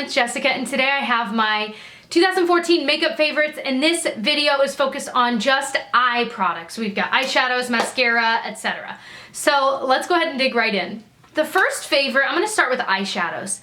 it's Jessica, and today I have my 2014 makeup favorites, and this video is focused on just eye products. We've got eyeshadows, mascara, etc. So let's go ahead and dig right in. The first favorite, I'm going to start with eyeshadows.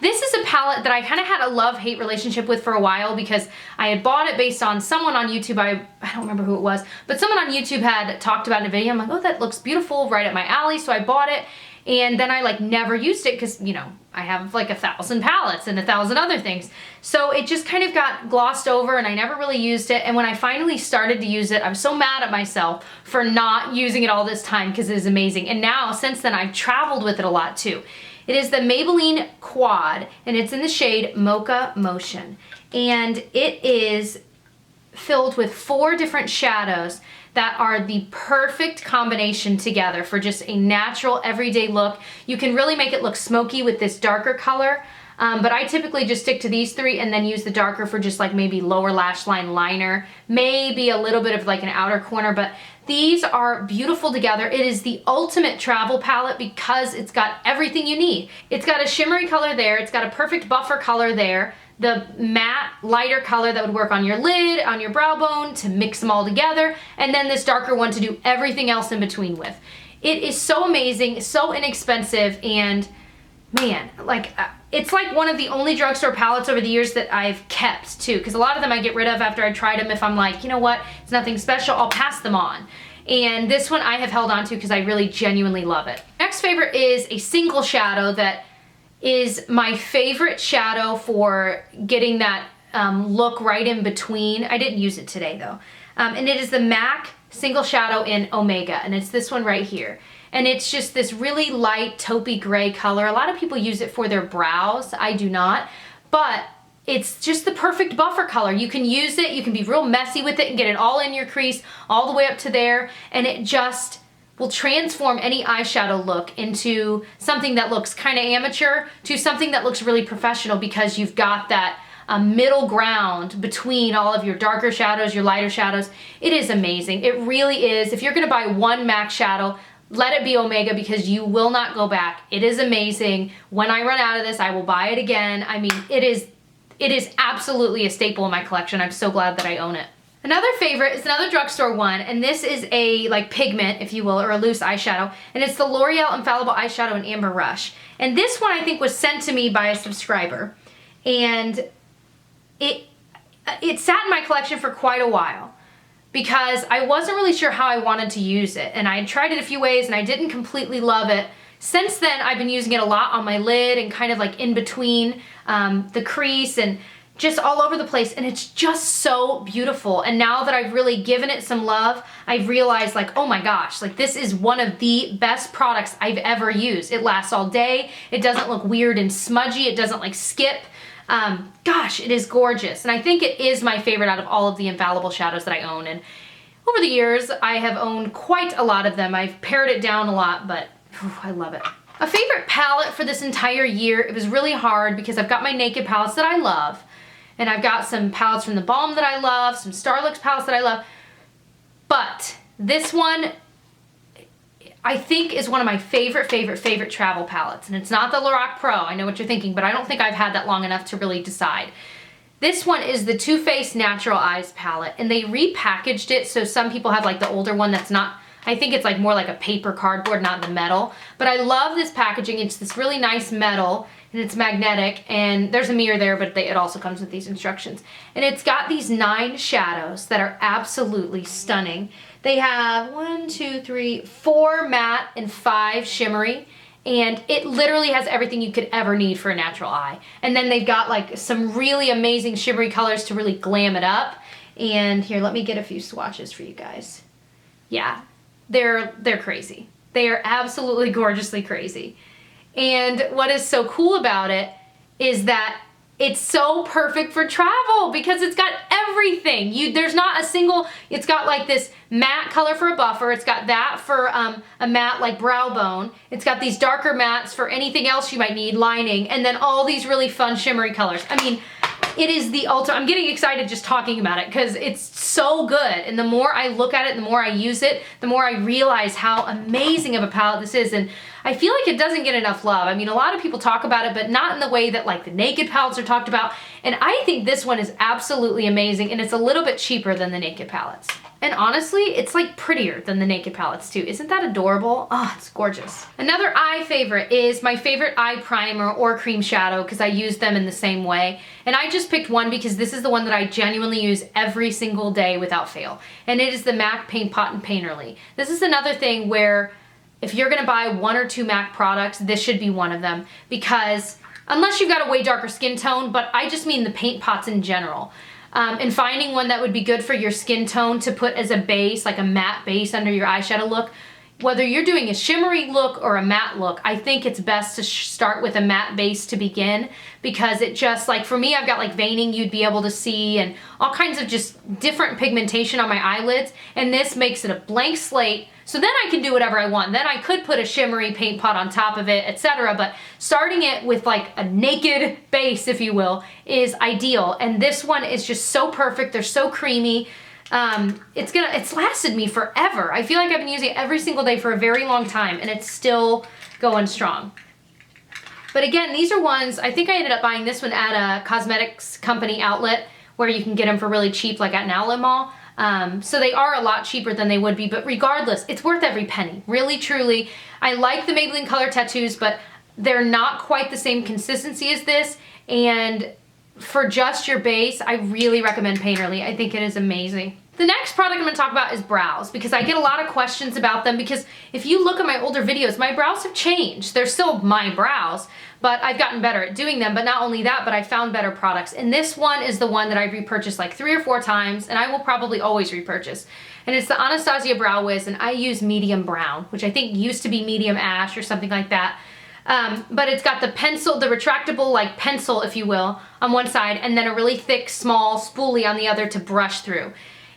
This is a palette that I kind of had a love-hate relationship with for a while because I had bought it based on someone on YouTube, I don't remember who it was, but someone on YouTube had talked about it in a video. I'm like, oh, that looks beautiful, right up my alley, so I bought it. And then I like never used it because, you know, I have like 1,000 palettes and 1,000 other things. So it just kind of got glossed over and I never really used it. And when I finally started to use it, I was so mad at myself for not using it all this time because it is amazing. And now, since then, I've traveled with it a lot too. It is the Maybelline Quad, and it's in the shade Mocha Motion. And it is filled with 4 different shadows that are the perfect combination together for just a natural everyday look. You can really make it look smoky with this darker color, but I typically just stick to these 3 and then use the darker for just like maybe lower lash line liner, maybe a little bit of like an outer corner, but these are beautiful together. It is the ultimate travel palette because it's got everything you need. It's got a shimmery color there, it's got a perfect buffer color there, the matte lighter color that would work on your lid, on your brow bone to mix them all together, and then this darker one to do everything else in between with. It is so amazing, so inexpensive, and man, like it's like one of the only drugstore palettes over the years that I've kept too, because a lot of them I get rid of after I tried them. If I'm like, you know what, it's nothing special, I'll pass them on. And this one I have held on to because I really genuinely love it. Next favorite is a single shadow that is my favorite shadow for getting that look right in between. I didn't use it today though. And it is the MAC Single Shadow in Omega, and it's this one right here. And it's just this really light taupey gray color. A lot of people use it for their brows. I do not, but it's just the perfect buffer color. You can use it, you can be real messy with it and get it all in your crease, all the way up to there, and it just will transform any eyeshadow look into something that looks kind of amateur to something that looks really professional because you've got that middle ground between all of your darker shadows, your lighter shadows. It is amazing. It really is. If you're gonna buy one MAC shadow, let it be Omega because you will not go back. It is amazing. When I run out of this, I will buy it again. I mean, it is absolutely a staple in my collection. I'm so glad that I own it. Another favorite is another drugstore one, and this is a like pigment, if you will, or a loose eyeshadow, and it's the L'Oreal Infallible Eyeshadow in Amber Rush. And this one I think was sent to me by a subscriber, and it sat in my collection for quite a while because I wasn't really sure how I wanted to use it, and I had tried it a few ways and I didn't completely love it. Since then, I've been using it a lot on my lid and kind of like in between the crease and just all over the place, and it's just so beautiful. And now that I've really given it some love, I've realized like, oh my gosh, like this is one of the best products I've ever used. It lasts all day, it doesn't look weird and smudgy, it doesn't like skip. Gosh, it is gorgeous. And I think it is my favorite out of all of the Infallible shadows that I own. And over the years, I have owned quite a lot of them. I've pared it down a lot, but I love it. A favorite palette for this entire year, it was really hard because I've got my Naked palettes that I love, and I've got some palettes from the Balm that I love, some Starlux palettes that I love, but this one I think is one of my favorite travel palettes, and it's not the Lorac Pro. I know what you're thinking, but I don't think I've had that long enough to really decide. This one is the Too Faced Natural Eyes palette, and they repackaged it so some people have like the older one that's not, I think it's like more like a paper cardboard, not the metal. But I love this packaging. It's this really nice metal, and it's magnetic, and there's a mirror there, but it also comes with these instructions. And it's got these 9 shadows that are absolutely stunning. They have 4 matte and 5 shimmery, and it literally has everything you could ever need for a natural eye. And then they've got like some really amazing shimmery colors to really glam it up. And here, let me get a few swatches for you guys. Yeah, they're crazy. They are absolutely gorgeously crazy. And what is so cool about it is that it's so perfect for travel because it's got everything. There's not a single, it's got like this matte color for a buffer, it's got that for a matte like brow bone, it's got these darker mattes for anything else you might need, lining, and then all these really fun shimmery colors. I mean, it is the ultimate. I'm getting excited just talking about it because it's so good, and the more I look at it, the more I use it, the more I realize how amazing of a palette this is. And I feel like it doesn't get enough love. I mean, a lot of people talk about it, but not in the way that like the Naked palettes are talked about. And I think this one is absolutely amazing, and it's a little bit cheaper than the Naked palettes. And honestly, it's like prettier than the Naked palettes too. Isn't that adorable? Oh, it's gorgeous. Another eye favorite is my favorite eye primer or cream shadow, because I use them in the same way. And I just picked one because this is the one that I genuinely use every single day without fail. And it is the MAC Paint Pot and Painterly. This is another thing where if you're gonna buy 1 or 2 MAC products, this should be one of them, because unless you've got a way darker skin tone, but I just mean the paint pots in general. And finding one that would be good for your skin tone to put as a base, like a matte base under your eyeshadow look. Whether you're doing a shimmery look or a matte look, I think it's best to start with a matte base to begin, because it just, like for me, I've got like veining you'd be able to see and all kinds of just different pigmentation on my eyelids, and this makes it a blank slate. So then I can do whatever I want. Then I could put a shimmery paint pot on top of it, etc. But starting it with like a naked base, if you will, is ideal. And this one is just so perfect. They're so creamy. It's lasted me forever. I feel like I've been using it every single day for a very long time, and it's still going strong. But again, these are ones, I think I ended up buying this one at a cosmetics company outlet where you can get them for really cheap, like at an outlet mall. So they are a lot cheaper than they would be, but regardless, it's worth every penny. Really, truly. I like the Maybelline Color Tattoos, but they're not quite the same consistency as this, and for just your base, I really recommend Painterly. I think it is amazing. The next product I'm going to talk about is brows, because I get a lot of questions about them, because if you look at my older videos, my brows have changed. They're still my brows, but I've gotten better at doing them. But not only that, but I found better products. And this one is the one that I've repurchased like 3 or 4 times, and I will probably always repurchase. And it's the Anastasia Brow Wiz, and I use medium brown, which I think used to be medium ash or something like that. But it's got the pencil, the retractable like pencil, if you will, on one side, and then a really thick, small spoolie on the other to brush through.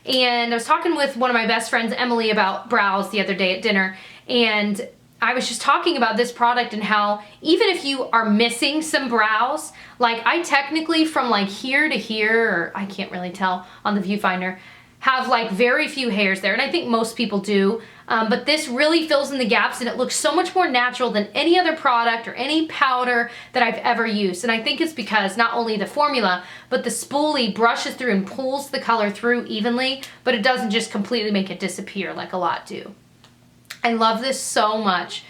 And I was talking with one of my best friends, Emily, about brows the other day at dinner, and I was just talking about this product and how even if you are missing some brows, like I technically from like here to here, or I can't really tell on the viewfinder, have like very few hairs there, and I think most people do, but this really fills in the gaps, and it looks so much more natural than any other product or any powder that I've ever used. And I think it's because not only the formula, but the spoolie brushes through and pulls the color through evenly, but it doesn't just completely make it disappear like a lot do. I love this so much.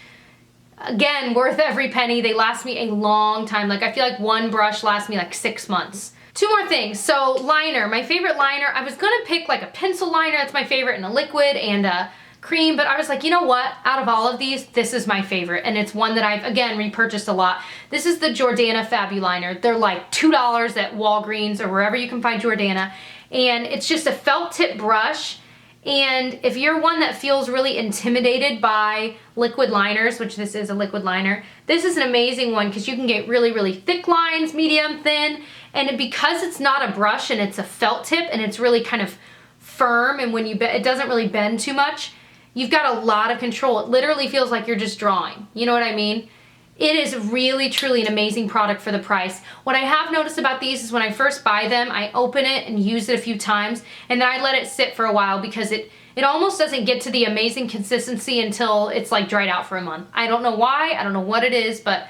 Again, worth every penny. They last me a long time. Like I feel like one brush lasts me like 6 months. 2 more things. So liner, my favorite liner, I was gonna pick like a pencil liner, that's my favorite, and a liquid and a cream, but I was like, you know what? Out of all of these, this is my favorite, and it's one that I've, again, repurchased a lot. This is the Jordana Fabuliner. They're like $2 at Walgreens or wherever you can find Jordana, and it's just a felt tip brush. And if you're one that feels really intimidated by liquid liners, which this is a liquid liner, this is an amazing one because you can get really, really thick lines, medium, thin, and because it's not a brush and it's a felt tip and it's really kind of firm, and when you it doesn't really bend too much, you've got a lot of control. It literally feels like you're just drawing. You know what I mean? It is really, truly an amazing product for the price. What I have noticed about these is when I first buy them, I open it and use it a few times, and then I let it sit for a while because it almost doesn't get to the amazing consistency until it's like dried out for a month. I don't know why, I don't know what it is, but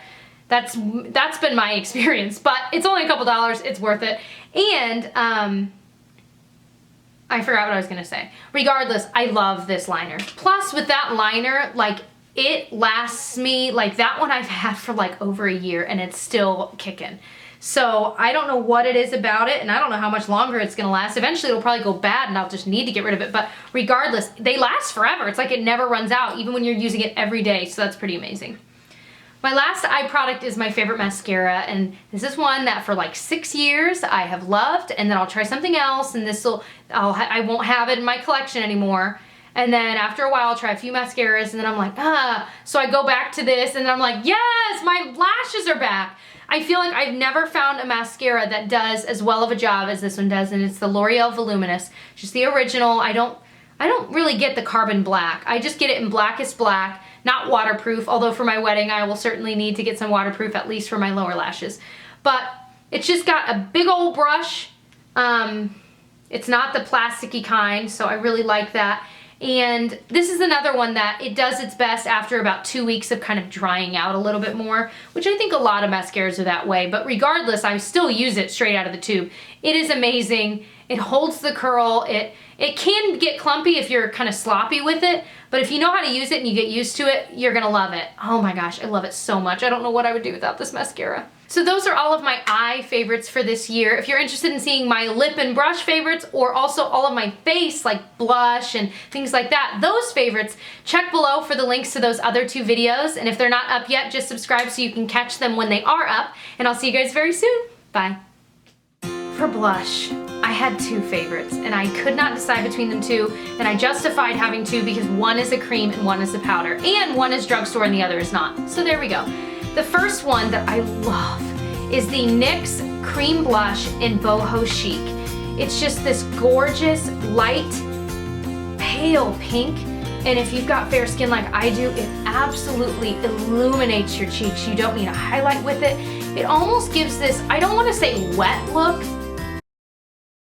that's been my experience. But it's only a couple dollars, it's worth it. And I forgot what I was gonna say. Regardless, I love this liner. Plus with that liner, like it lasts me, like that one I've had for like over a year and it's still kicking. So I don't know what it is about it, and I don't know how much longer it's gonna last. Eventually it'll probably go bad and I'll just need to get rid of it, but regardless, they last forever. It's like it never runs out, even when you're using it every day, so that's pretty amazing. My last eye product is my favorite mascara, and this is one that for like 6 years I have loved, and then I'll try something else, and I won't have it in my collection anymore. And then after a while I'll try a few mascaras, and then I'm like, so I go back to this, and then I'm like, yes, my lashes are back. I feel like I've never found a mascara that does as well of a job as this one does, and it's the L'Oreal Voluminous, just the original. I don't really get the carbon black. I just get it in Blackest Black, not waterproof, although for my wedding I will certainly need to get some waterproof, at least for my lower lashes. But it's just got a big old brush. It's not the plasticky kind, so I really like that. And this is another one that it does its best after about 2 weeks of kind of drying out a little bit more, which I think a lot of mascaras are that way, but regardless, I still use it straight out of the tube. It is amazing. It holds the curl. It can get clumpy if you're kind of sloppy with it, but if you know how to use it and you get used to it, you're gonna love it. Oh my gosh, I love it so much. I don't know what I would do without this mascara. So those are all of my eye favorites for this year. If you're interested in seeing my lip and brush favorites, or also all of my face, like blush and things like that, those favorites, check below for the links to those other 2 videos. And if they're not up yet, just subscribe so you can catch them when they are up. And I'll see you guys very soon. Bye. For blush, I had 2 favorites and I could not decide between them 2, and I justified having 2 because one is a cream and one is a powder, and one is drugstore and the other is not. So there we go. The first one that I love is the NYX Cream Blush in Boho Chic. It's just this gorgeous, light, pale pink, and if you've got fair skin like I do, it absolutely illuminates your cheeks. You don't need a highlight with it. It almost gives this, I don't want to say wet look,